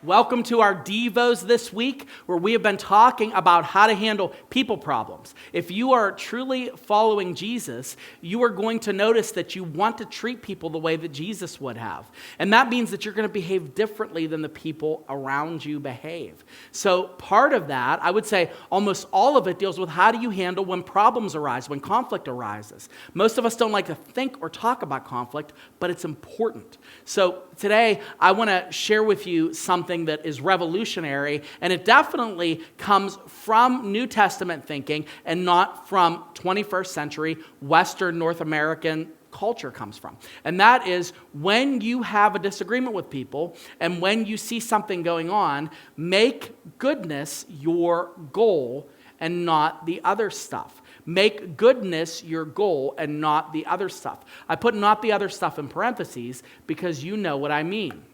Welcome to our Devos this week, where we have been talking about how to handle people problems. If you are truly following Jesus, you are going to notice that you want to treat people the way that Jesus would have. And that means that you're going to behave differently than the people around you behave. So part of that, I would say almost all of it deals with how do you handle when problems arise, when conflict arises. Most of us don't like to think or talk about conflict, but it's important. So today, I want to share with you something that is revolutionary, and it definitely comes from New Testament thinking and not from 21st century Western North American culture comes from. And that is when you have a disagreement with people and when you see something going on, make goodness your goal and not the other stuff. Make goodness your goal and not the other stuff. I put not the other stuff in parentheses because you know what I mean.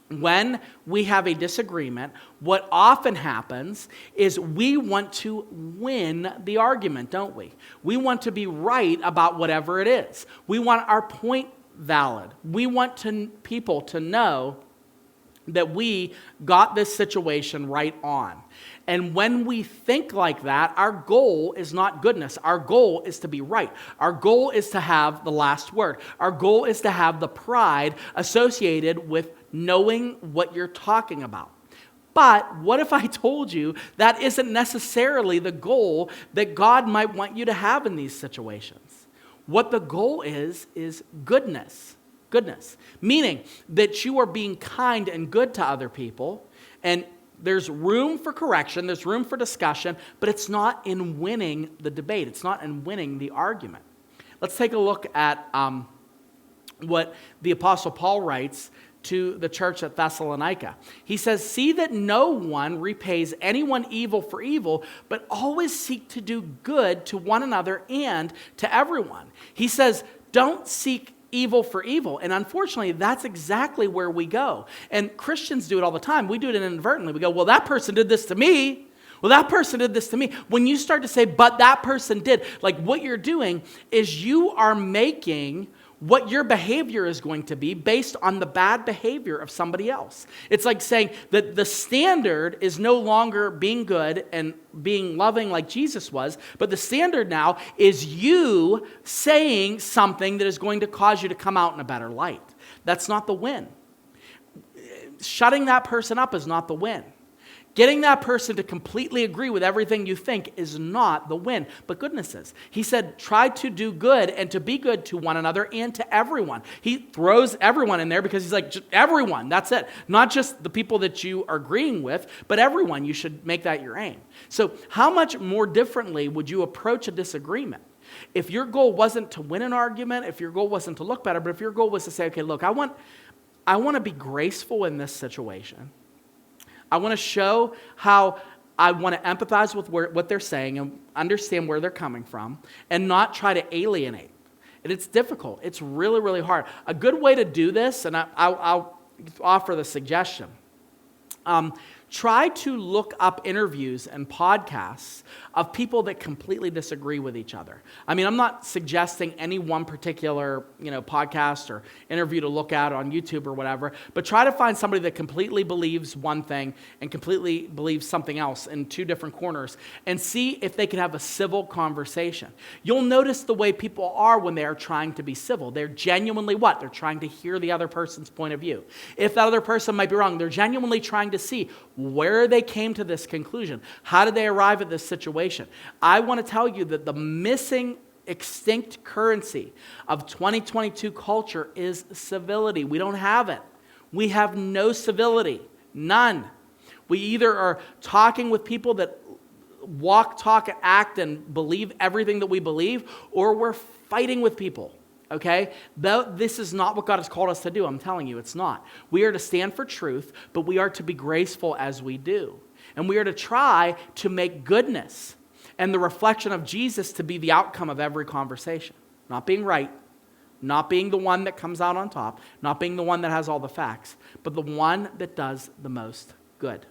When we have a disagreement, what often happens is we want to win the argument, don't we? We want to be right about whatever it is. We want our point valid. We want people to know that we got this situation right on. And when we think like that, our goal is not goodness. Our goal is to be right. Our goal is to have the last word. Our goal is to have the pride associated with knowing what you're talking about. But what if I told you that isn't necessarily the goal that God might want you to have in these situations? What the goal is goodness. Goodness. Meaning that you are being kind and good to other people, and there's room for correction, there's room for discussion, but it's not in winning the debate. It's not in winning the argument. Let's take a look at what the Apostle Paul writes to the church at Thessalonica. He says, "See that no one repays anyone evil for evil, but always seek to do good to one another and to everyone." He says, don't seek evil for evil. And unfortunately, that's exactly where we go. And Christians do it all the time. We do it inadvertently. We go, well, that person did this to me. Well, that person did this to me. When you start to say, but that person did, like what you're doing is you are making what your behavior is going to be based on the bad behavior of somebody else. It's like saying that the standard is no longer being good and being loving like Jesus was, but the standard now is you saying something that is going to cause you to come out in a better light. That's not the win. Shutting that person up is not the win. Getting that person to completely agree with everything you think is not the win, but goodness is. He said, try to do good and to be good to one another and to everyone. He throws everyone in there because he's like, just everyone, that's it. Not just the people that you are agreeing with, but everyone. You should make that your aim. So how much more differently would you approach a disagreement? If your goal wasn't to win an argument, if your goal wasn't to look better, but if your goal was to say, okay, look, I want to be graceful in this situation. I want to show how I want to empathize with what they're saying and understand where they're coming from and not try to alienate. And it's difficult. It's really, really hard. A good way to do this, and I'll offer the suggestion, try to look up interviews and podcasts of people that completely disagree with each other. I mean, I'm not suggesting any one particular, podcast or interview to look at on YouTube or whatever, but try to find somebody that completely believes one thing and completely believes something else in two different corners and see if they can have a civil conversation. You'll notice the way people are when they are trying to be civil. They're genuinely what? They're trying to hear the other person's point of view. If that other person might be wrong, they're genuinely trying to see where they came to this conclusion. How did they arrive at this situation? I want to tell you that the missing extinct currency of 2022 culture is civility. We don't have it. We have no civility. None. We either are talking with people that walk, talk, act, and believe everything that we believe, or we're fighting with people. Okay? This is not what God has called us to do. I'm telling you, it's not. We are to stand for truth, but we are to be graceful as we do. And we are to try to make goodness and the reflection of Jesus to be the outcome of every conversation. Not being right, not being the one that comes out on top, not being the one that has all the facts, but the one that does the most good.